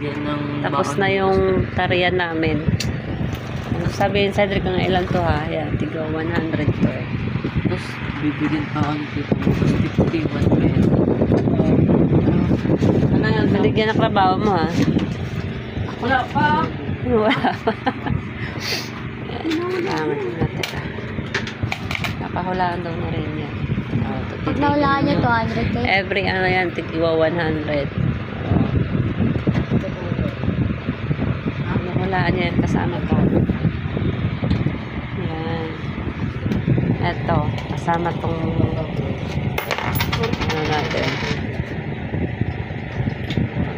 Yan ang Tapos na yung tarian namin. Ano sabihin, Cedric, kung ilan to ha? Yan, tiga 100 to eh. Tapos, bibigyan pa ako ng tipo. Tapos, 51 pesos. Ano yan? Binigyan na trabaho mo ha? Wala pa. Wala pa. Pangit natin ha. Napahulaan daw na rin yan. Pag nahulaan nyo 200 kayo. Every ano yan, tigiwa 100. Nahulaan niya yan kasama to. Yan. Eto, kasama tong ano natin.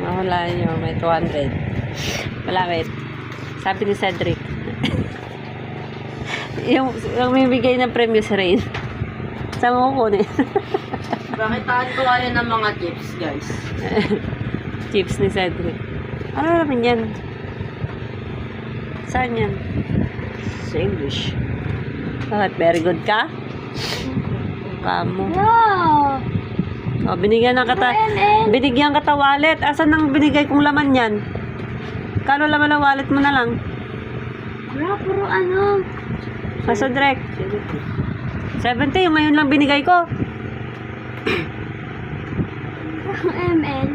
Nahulaan niyo, may 200. Malapit. Sabi ni Cedric. yung bibigay ng premyo sa Rain. Saan mo kukunin? Bakit ko kaya ng mga chips, guys? Chips ni Cedric. Ano naman yan? Saan yan? Sa English. Bakit? Very good ka? Kamo. Wow! O, binigyan binigyan ka ta wallet. Asan nang binigay kong laman yan? Kano laman ng wallet mo na lang? Wala, puro ano. Kaso direct. 70, yung ngayon lang binigay ko. ML.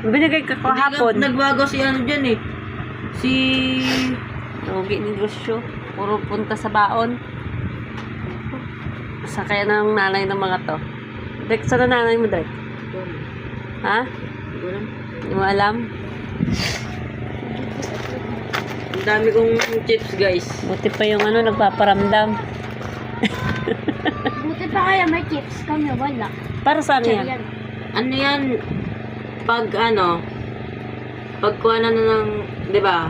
Binigay ka kahapon. Nagbago si ano dyan eh. Si... Lugi negosyo. Puro punta sa baon. Sakay ng nanay ng mga to. Direct, saan na nanay mo, direct? Ha? Hindi mo alam? Ang dami kong chips, guys. Buti pa yung ano, nagpaparamdam. Buti pa kaya may chips kami, wala. Para saan yan? Ano yan? Pag ano, pagkuha na ng, di ba?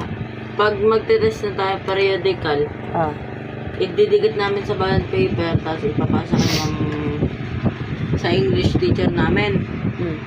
Pag magte-test na tayo periodical, Ah. ididikit namin sa bond paper, tapos ipapasa naman sa English teacher namin. Hmm.